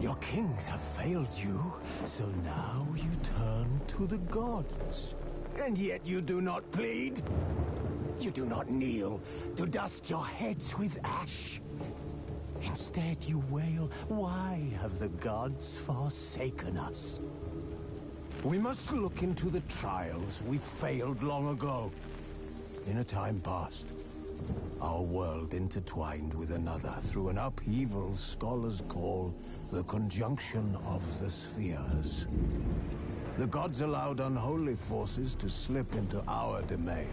Your kings have failed you, so now you turn to the gods. And yet you do not plead. You do not kneel to dust your heads with ash. Instead you wail, why have the gods forsaken us? We must look into the trials we failed long ago. In a time past, our world intertwined with another through an upheaval scholars call the conjunction of the spheres. The gods allowed unholy forces to slip into our domain.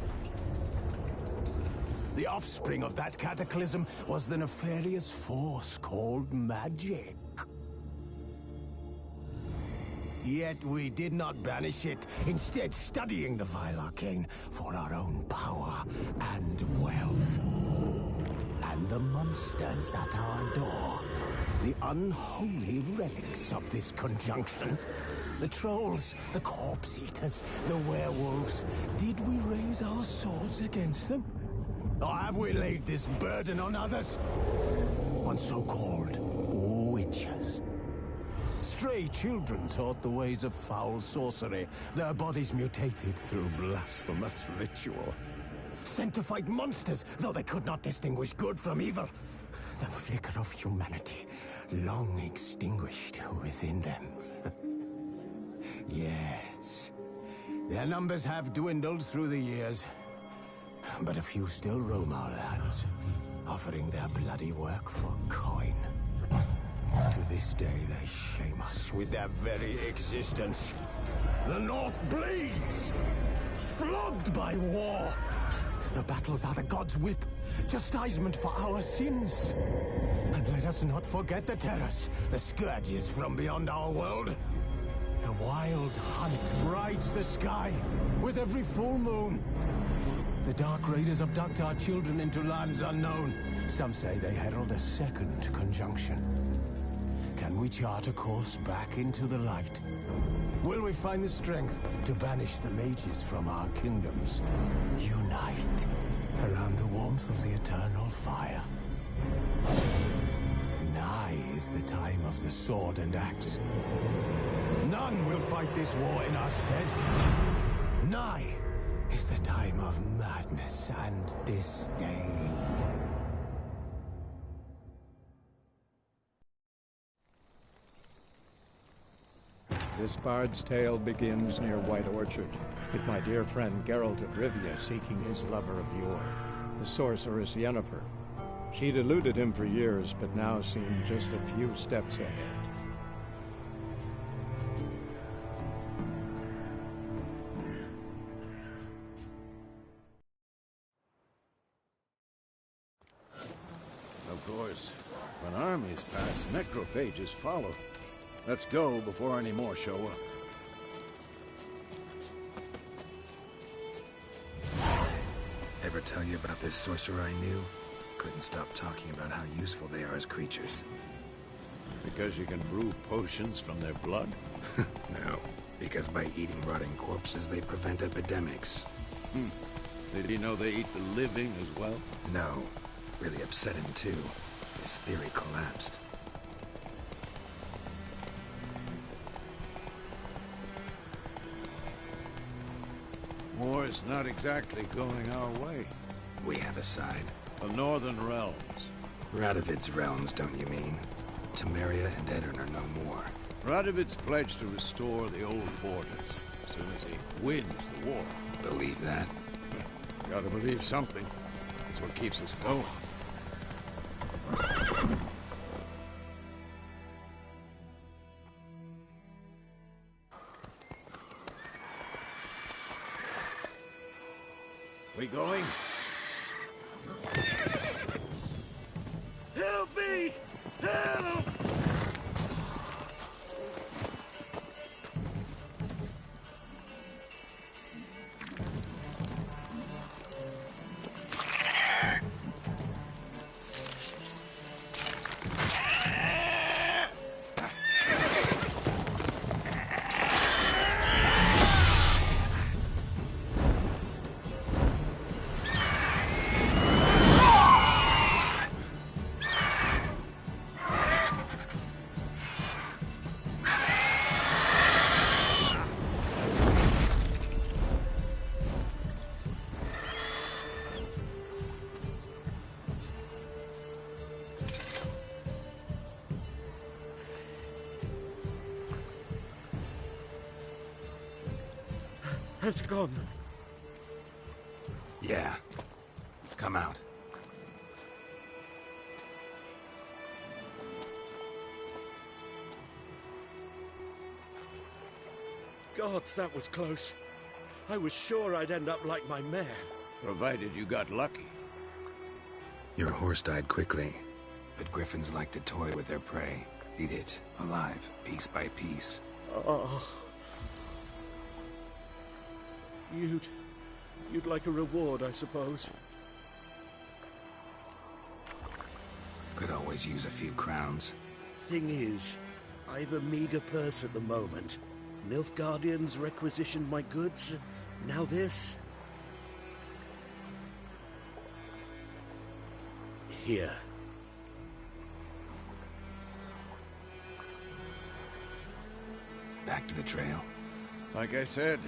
The offspring of that cataclysm was the nefarious force called magic. Yet we did not banish it, instead studying the vile arcane for our own power and wealth. And the monsters at our door, the unholy relics of this conjunction. The trolls, the corpse-eaters, the werewolves. Did we raise our swords against them? Or have we laid this burden on others? On so-called witches. Stray children taught the ways of foul sorcery, their bodies mutated through blasphemous ritual. Sent to fight monsters, though they could not distinguish good from evil. The flicker of humanity, long extinguished within them. Yes, their numbers have dwindled through the years, but a few still roam our lands, offering their bloody work for coin. To this day, they shame us with their very existence. The North bleeds, flogged by war. The battles are the gods' whip, chastisement for our sins. And let us not forget the terrors, the scourges from beyond our world. The wild hunt brights the sky with every full moon. The Dark Raiders abduct our children into lands unknown. Some say they herald a second conjunction. Can we chart a course back into the light? Will we find the strength to banish the mages from our kingdoms? Unite around the warmth of the eternal fire. Nigh is the time of the sword and axe. None will fight this war in our stead. Nigh is the time of madness and disdain. This bard's tale begins near White Orchard, with my dear friend Geralt of Rivia seeking his lover of yore, the sorceress Yennefer. She'd eluded him for years, but now seemed just a few steps ahead. Of course, when armies pass, necrophages follow. Let's go before any more show up. Ever tell you about this sorcerer I knew? Couldn't stop talking about how useful they are as creatures. Because you can brew potions from their blood? No, because by eating rotting corpses, they prevent epidemics. Did he know they eat the living as well? No. Really upset him, too. His theory collapsed. War's not exactly going our way. We have a side. The Northern Realms. Radovid's realms, don't you mean? Temeria and Edirn are no more. Radovid's pledged to restore the old borders as soon as he wins the war. Believe that? Gotta believe something. That's what keeps us going. We going? Help me! Help! has gone. Yeah. Come out. Gods, that was close. I was sure I'd end up like my mare. Provided you got lucky. Your horse died quickly, but griffins like to toy with their prey. Eat it, alive, piece by piece. Oh. You'd like a reward, I suppose. Could always use a few crowns. Thing is, I've a meager purse at the moment. Nilfgaardians requisitioned my goods. Now this. Here. Back to the trail. Like I said,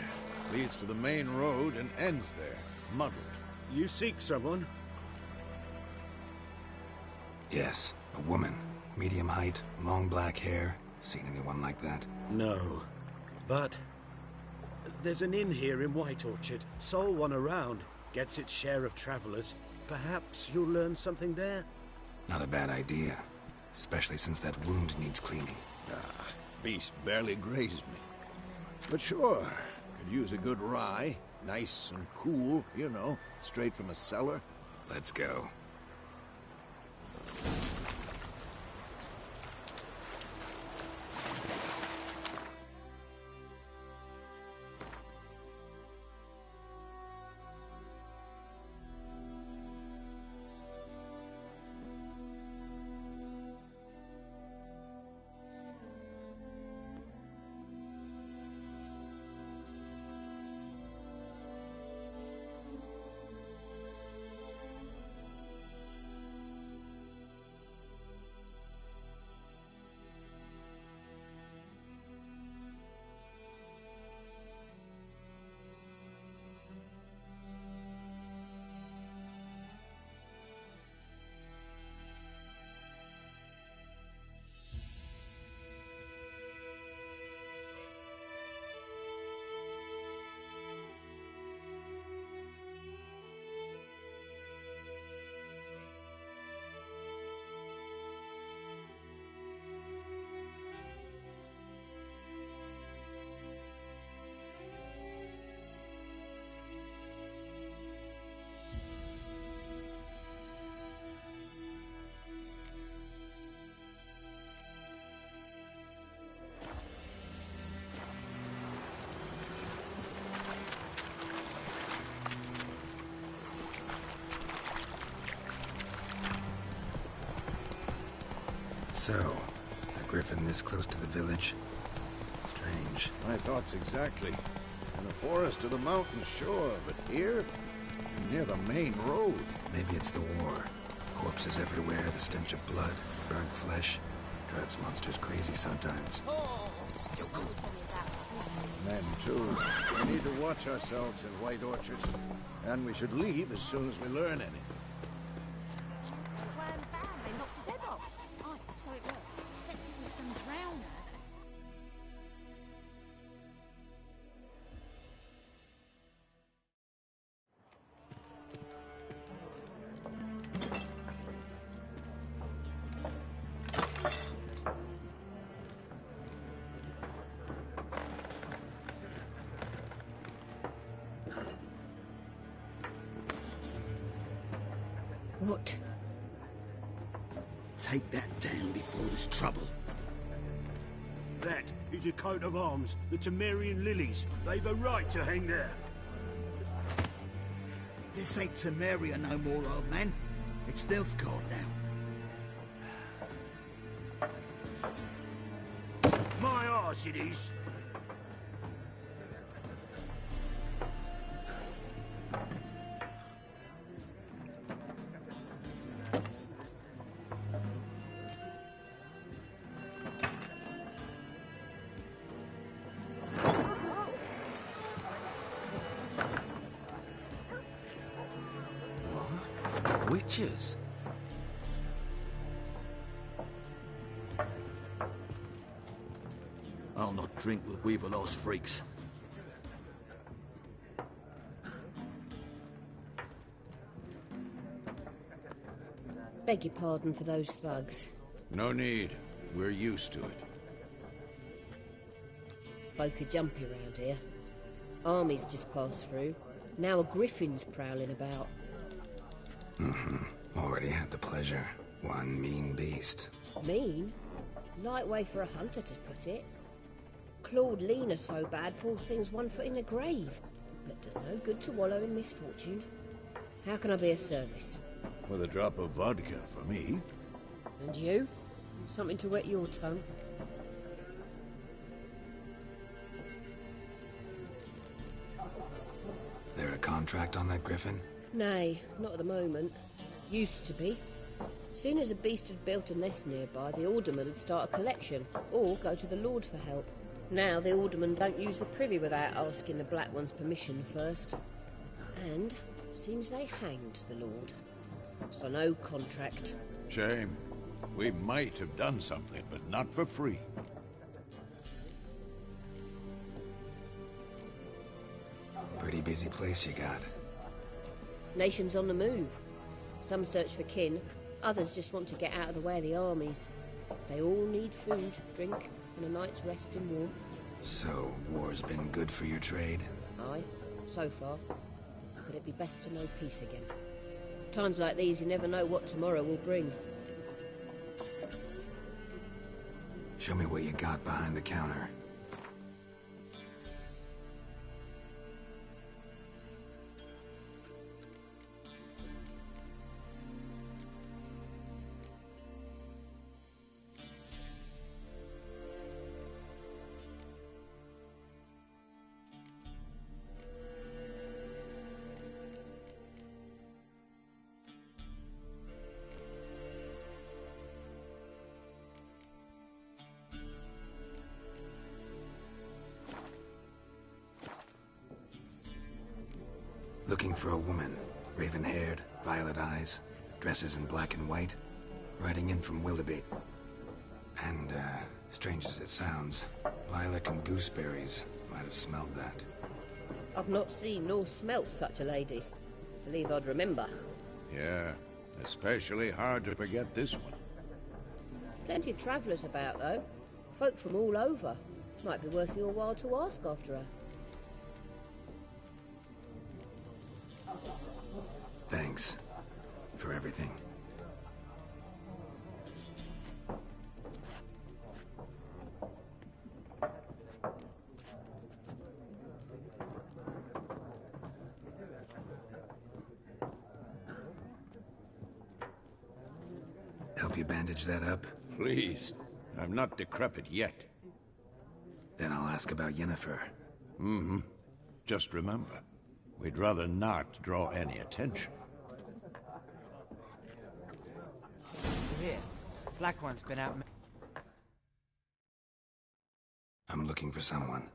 leads to the main road and ends there, muddled. You seek someone? Yes, a woman. Medium height, long black hair. Seen anyone like that? No. But there's an inn here in White Orchard. Sole one around. Gets its share of travelers. Perhaps you'll learn something there? Not a bad idea. Especially since that wound needs cleaning. Ah, beast barely grazed me. But sure, could use a good rye. Nice and cool, you know, straight from a cellar. Let's go. So, a griffin this close to the village? Strange. My thoughts exactly. In the forest or the mountains, sure, but here? Near the main road. Maybe it's the war. Corpses everywhere, the stench of blood, burnt flesh. Drives monsters crazy sometimes. Men, too. We need to watch ourselves in White Orchard. And we should leave as soon as we learn anything. They knocked his head off. Aye, so it was. Except it was some drowner. What? Take that down before there's trouble. That is a coat of arms, the Temerian lilies. They've a right to hang there. This ain't Temeria no more, old man. It's Nilfgaard now. My arse it is. Witches? I'll not drink with Weaverlaw's freaks. Beg your pardon for those thugs. No need. We're used to it. Folk are jumpy round here. Armies just passed through. Now a griffin's prowling about. Already had the pleasure. One mean beast. Mean? Light way for a hunter to put it. Clawed Lena so bad, poor thing's 1 foot in the grave. But does no good to wallow in misfortune. How can I be of service? With a drop of vodka for me. And you? Something to wet your tongue? There a contract on that griffin? Nay, not at the moment. Used to be. Soon as a beast had built a nest nearby, the alderman would start a collection, or go to the Lord for help. Now the aldermen don't use the privy without asking the Black One's permission first. And seems they hanged the Lord. So no contract. Shame. We might have done something, but not for free. Pretty busy place you got. Nations on the move. Some search for kin, others just want to get out of the way of the armies. They all need food, drink, and a night's rest in warmth. So, war's been good for your trade? Aye, so far. But it'd be best to know peace again. Times like these, you never know what tomorrow will bring. Show me what you got behind the counter. Looking for a woman. Raven-haired, violet eyes, dresses in black and white. Riding in from Willoughby. And, strange as it sounds, lilac and gooseberries might have smelled that. I've not seen nor smelt such a lady. Believe I'd remember. Yeah, especially hard to forget this one. Plenty of travellers about, though. Folk from all over. Might be worth your while to ask after her. Thanks for everything. Help you bandage that up? Please. I'm not decrepit yet. Then I'll ask about Yennefer. Just remember, we'd rather not draw any attention. Here, Black One's been out. I'm looking for someone.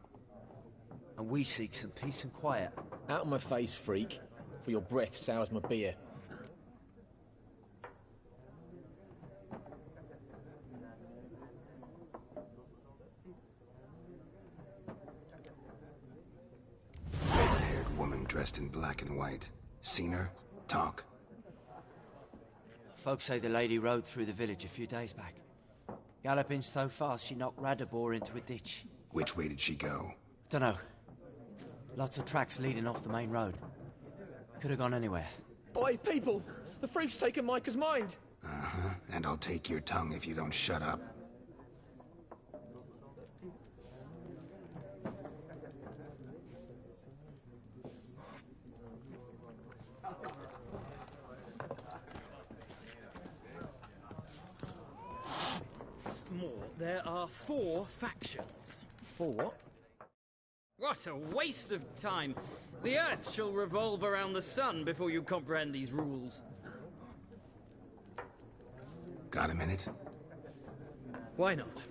And we seek some peace and quiet. Out of my face, freak. For your breath sours my beer. Red-haired woman dressed in black and white. Seen her? Talk. Folks say the lady rode through the village a few days back. Galloping so fast she knocked Radabor into a ditch. Which way did she go? Dunno. Lots of tracks leading off the main road. Could have gone anywhere. Oi, people! The freak's taken Micah's mind! Uh-huh. And I'll take your tongue if you don't shut up. More. There are 4 factions. For what? What a waste of time! The Earth shall revolve around the sun before you comprehend these rules. Got a minute? Why not?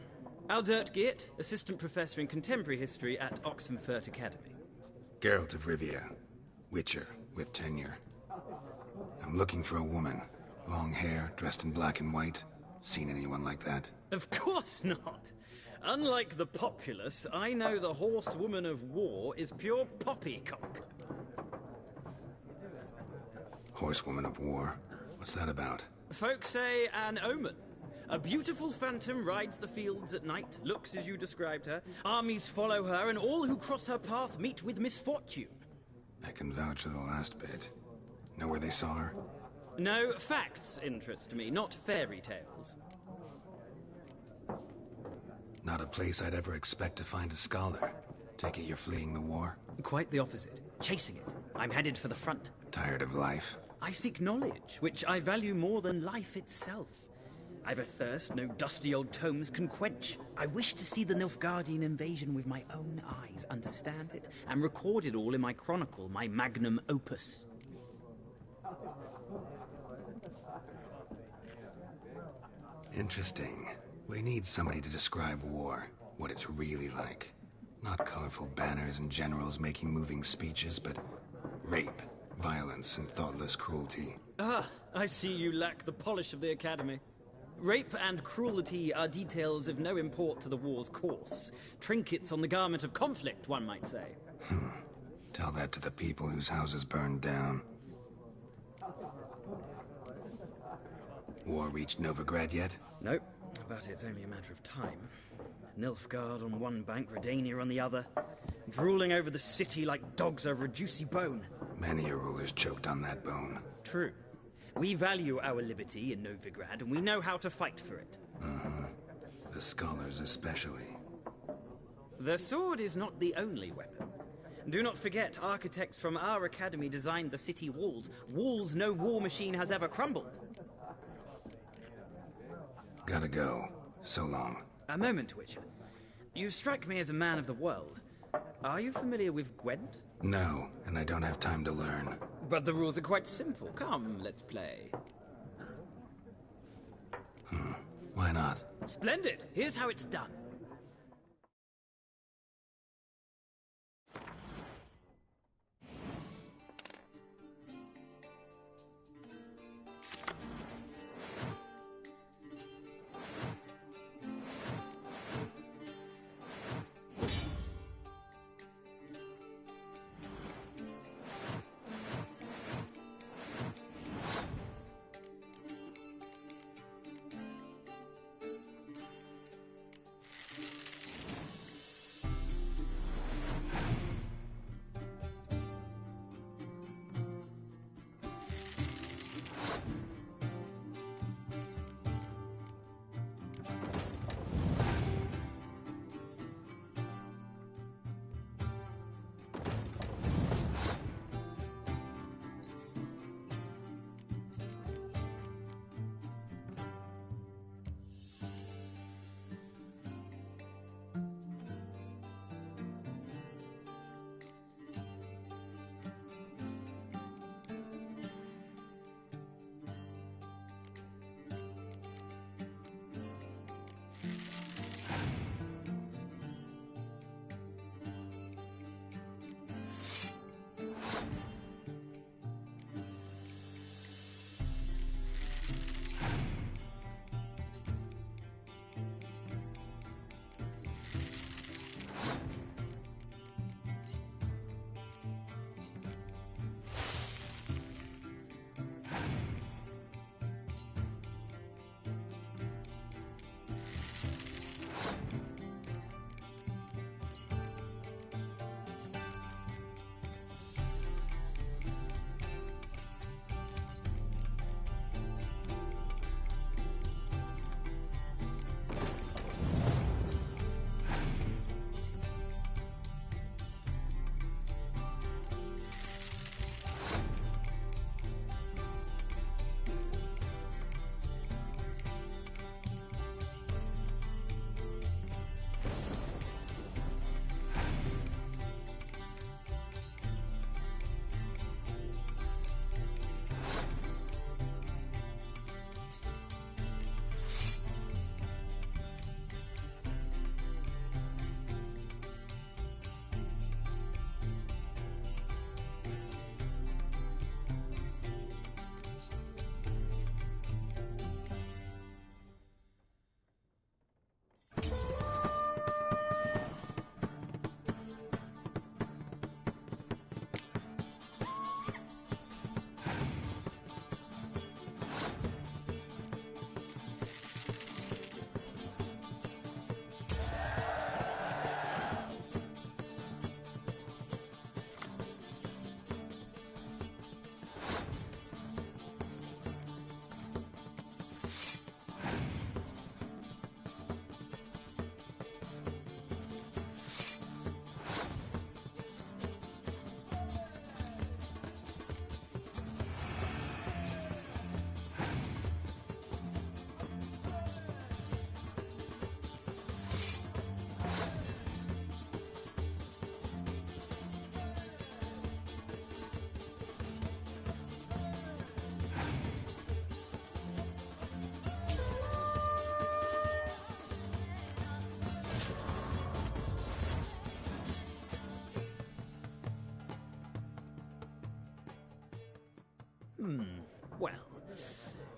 Aldert Geert, Assistant Professor in Contemporary History at Awsome Academy. Geralt of Rivia. Witcher, with tenure. I'm looking for a woman. Long hair, dressed in black and white. Seen anyone like that? Of course not! Unlike the populace, I know the horsewoman of war is pure poppycock. Horsewoman of war? What's that about? Folk say an omen. A beautiful phantom rides the fields at night, looks as you described her. Armies follow her, and all who cross her path meet with misfortune. I can vouch for the last bit. Know where they saw her? No, facts interest me, not fairy tales. Not a place I'd ever expect to find a scholar. Take it you're fleeing the war? Quite the opposite. Chasing it. I'm headed for the front. Tired of life? I seek knowledge, which I value more than life itself. I've a thirst no dusty old tomes can quench. I wish to see the Nilfgaardian invasion with my own eyes, understand it, and record it all in my chronicle, my magnum opus. Interesting. We need somebody to describe war, what it's really like. Not colorful banners and generals making moving speeches, but rape, violence, and thoughtless cruelty. Ah, I see you lack the polish of the Academy. Rape and cruelty are details of no import to the war's course. Trinkets on the garment of conflict, one might say. Tell that to the people whose houses burned down. War reached Novigrad yet? Nope, but it's only a matter of time. Nilfgaard on one bank, Redania on the other. Drooling over the city like dogs over a juicy bone. Many a ruler's choked on that bone. True. We value our liberty in Novigrad, and we know how to fight for it. The scholars especially. The sword is not the only weapon. Do not forget, architects from our academy designed the city walls. Walls no war machine has ever crumbled. Gotta go. So long. A moment, Witcher. You strike me as a man of the world. Are you familiar with Gwent? No, and I don't have time to learn. But the rules are quite simple. Come, let's play. Why not? Splendid. Here's how it's done.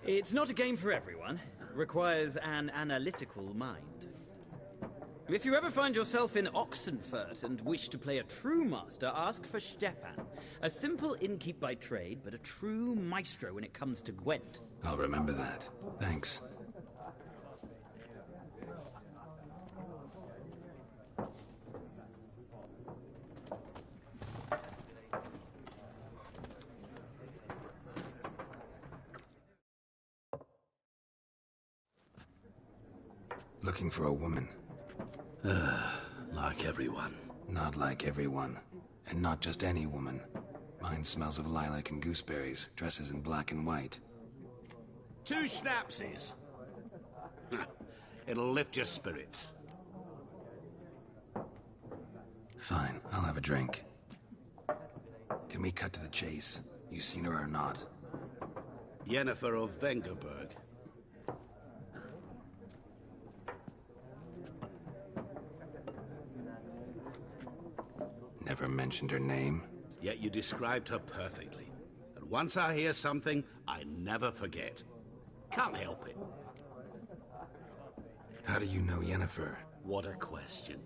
It's not a game for everyone. Requires an analytical mind. If you ever find yourself in Oxenfurt and wish to play a true master, ask for Stepan. A simple innkeep by trade, but a true maestro when it comes to Gwent. I'll remember that. Thanks. Looking for a woman. Like everyone. Not like everyone. And not just any woman. Mine smells of lilac and gooseberries, dresses in black and white. 2 schnapsies. It'll lift your spirits. Fine, I'll have a drink. Can we cut to the chase? You seen her or not? Yennefer of Vengerberg. Never mentioned her name. Yet you described her perfectly. And once I hear something, I never forget. Can't help it. How do you know Yennefer? What a question.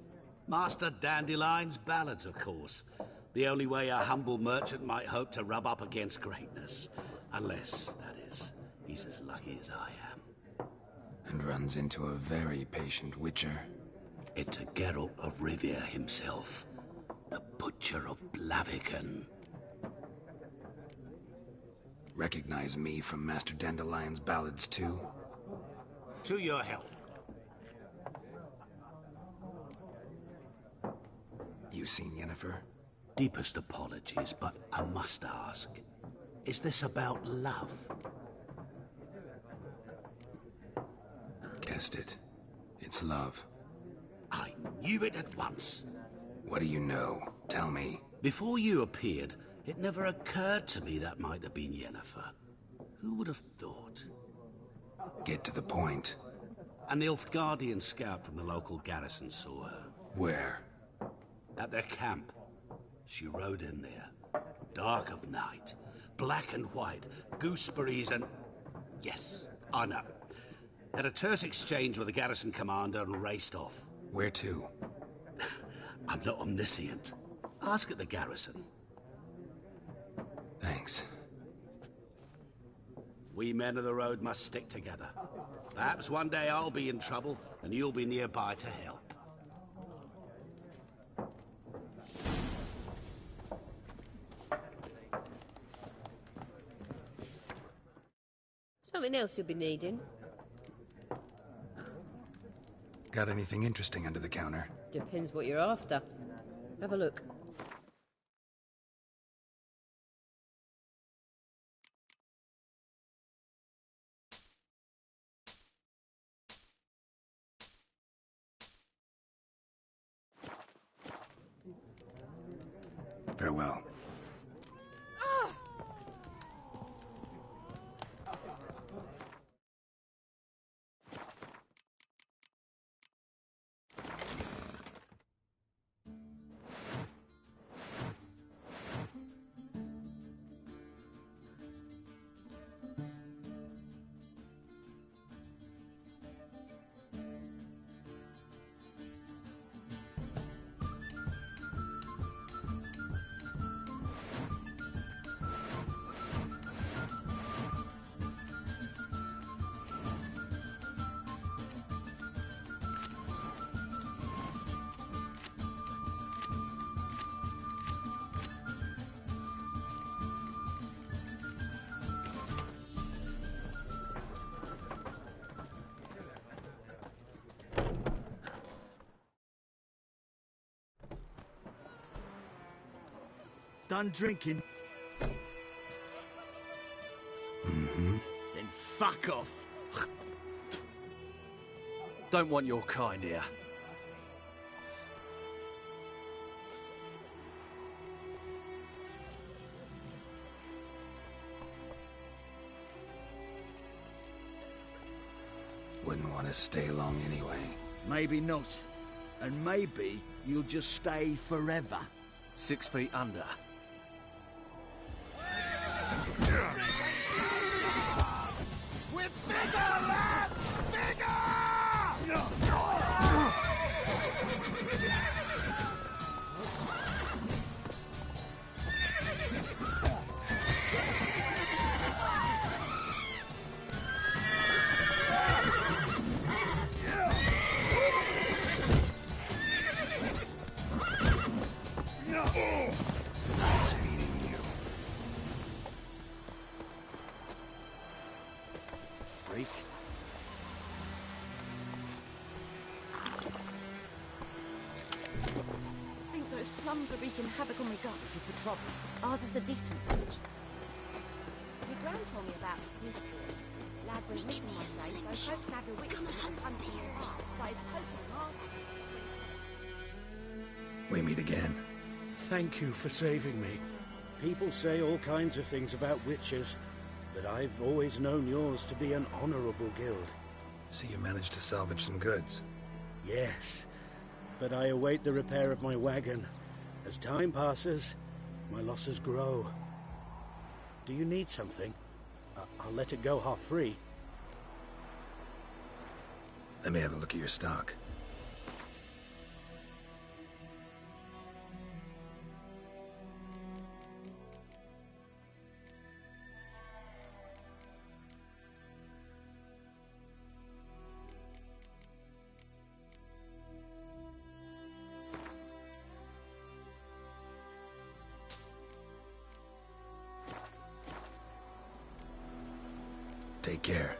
Master Dandelion's ballads, of course. The only way a humble merchant might hope to rub up against greatness. Unless, that is, he's as lucky as I am. And runs into a very patient witcher. Into Geralt of Rivia himself. The Butcher of Blaviken. Recognize me from Master Dandelion's ballads, too? To your health. You seen Yennefer? Deepest apologies, but I must ask. Is this about love? Guessed it. It's love. I knew it at once. What do you know? Tell me. Before you appeared, it never occurred to me that might have been Yennefer. Who would have thought? Get to the point. An Nilfgaardian scout from the local garrison saw her. Where? At their camp. She rode in there. Dark of night. Black and white. Gooseberries and... Yes, I know. Had a terse exchange with the garrison commander and raced off. Where to? I'm not omniscient. Ask at the garrison. Thanks. We men of the road must stick together. Perhaps one day I'll be in trouble and you'll be nearby to help. Something else you'll be needing? Got anything interesting under the counter? Depends what you're after. Have a look. Farewell. Done drinking? Mm-hmm. Then fuck off. Don't want your kind here. Wouldn't want to stay long anyway. Maybe not. And maybe you'll just stay forever. 6 feet under. We're plums are wreaking havoc on my gut. Looking for trouble? Ours is a decent village. Your gran told me about a Smith boy. Lad went missing one day, so I hoped to have your wits and hunting your heart. Started poking and asking. We meet again. Thank you for saving me. People say all kinds of things about witches, but I've always known yours to be an honorable guild. So you managed to salvage some goods? Yes, but I await the repair of my wagon. As time passes, my losses grow. Do you need something? I'll let it go half-free. Let me have a look at your stock. Take care.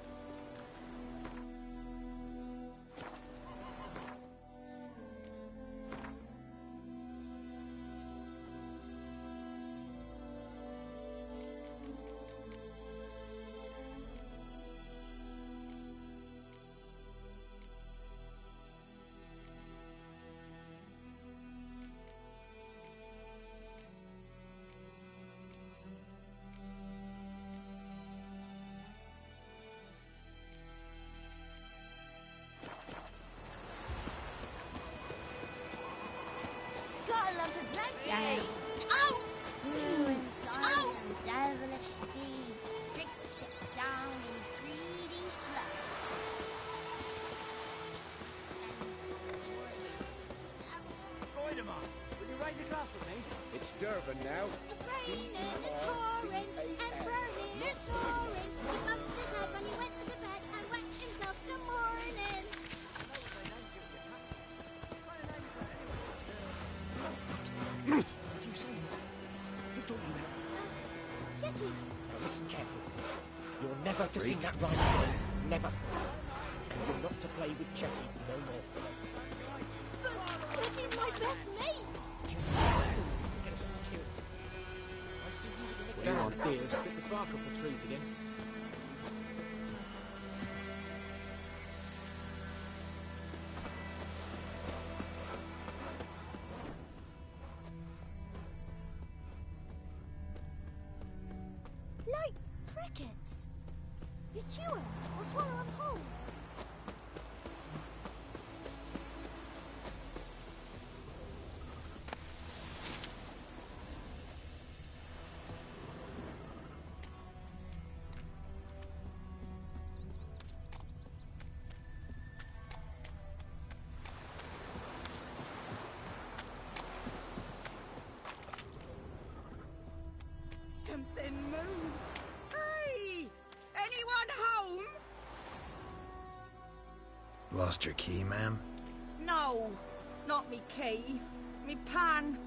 Got a lump of blood, say. Oh! Silent and devilish speed. Drinks it down in greedy slow. Voidemont, will you raise a glass with me? It's Durban now. It's raining, it's pouring, and burning, it's pouring. He bumped his head when he went to bed and wet himself in the morning. What did you say? Who taught you that? Chetty. Now listen carefully. You're never to sing that rhyme again. Never. And you're not to play with Chetty no more. But Chetty's my best mate. Get us all killed. I see you with the Come on, dear, stick the bark up the trees again. Like crickets. You chew 'em or swallow 'em whole. Something moved. Hey! Anyone home? Lost your key, ma'am? No, not me key. Me pan.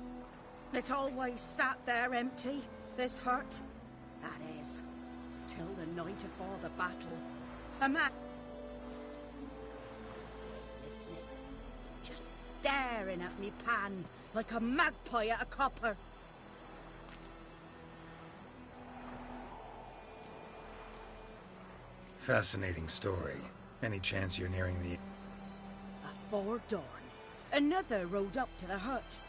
It always sat there empty, this hut. That is, till the night afore the battle. A man... He says he ain't listening. Just staring at me pan like a magpie at a copper. Fascinating story. Any chance you're nearing the... Afore dawn, another rode up to the hut.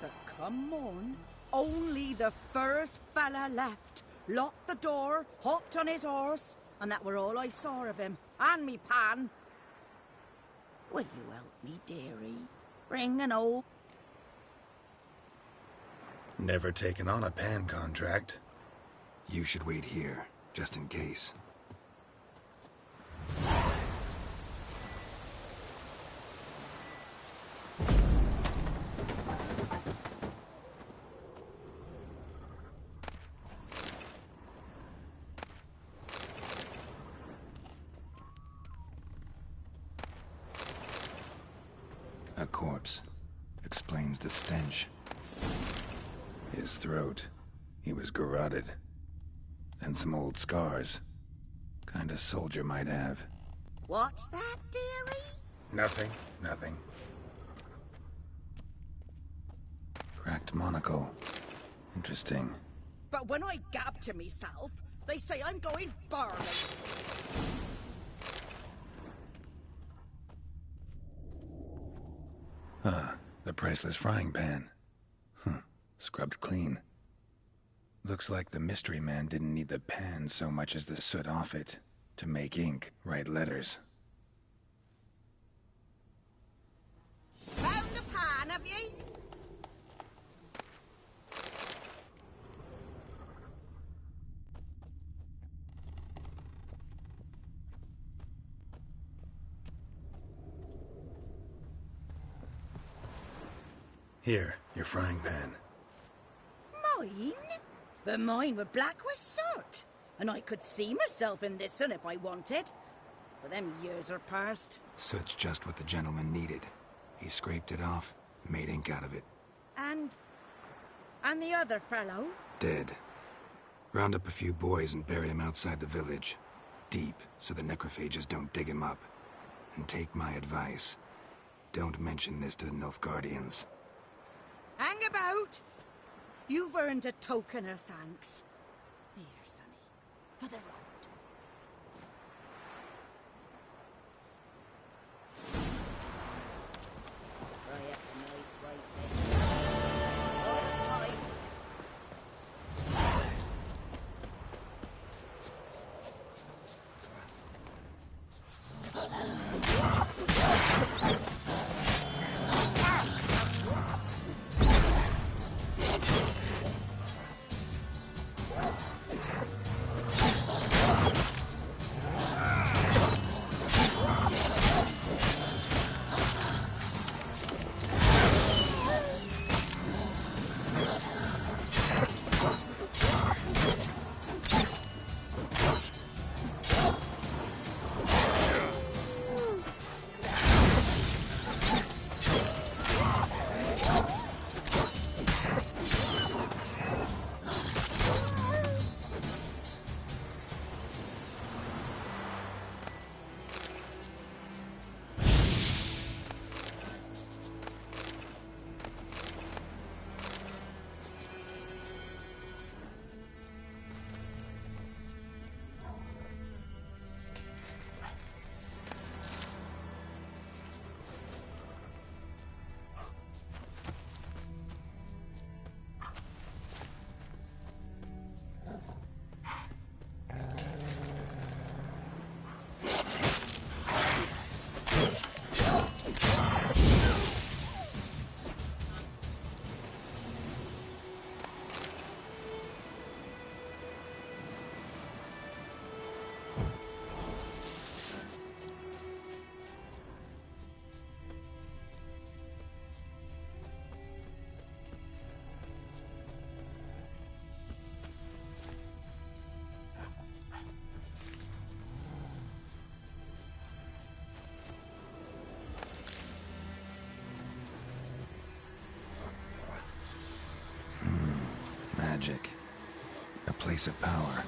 But come on, only the first fella left. Locked the door, hopped on his horse, and that were all I saw of him, and me pan. Will you help me, dearie? Bring an old... Never taken on a pan contract. You should wait here, just in case. A corpse. Explains the stench. His throat. He was garroted. And some old scars. Kind of soldier might have. What's that, dearie? Nothing, nothing. Cracked monocle. Interesting. But when I gab to myself, they say I'm going barley. The priceless frying pan. Scrubbed clean. Looks like the mystery man didn't need the pan so much as the soot off it to make ink, write letters. Found the pan, have ye? Here, your frying pan. Mine? But mine were black with soot. And I could see myself in this one if I wanted. But them years are past. Soot's just what the gentleman needed. He scraped it off, made ink out of it. And the other fellow? Dead. Round up a few boys and bury him outside the village. Deep, so the necrophages don't dig him up. And take my advice. Don't mention this to the Nilfgaardians. Hang about! You've earned a token of thanks. Here, sonny, for the road. Try up a nice white bit. All right. Magic. A place of power.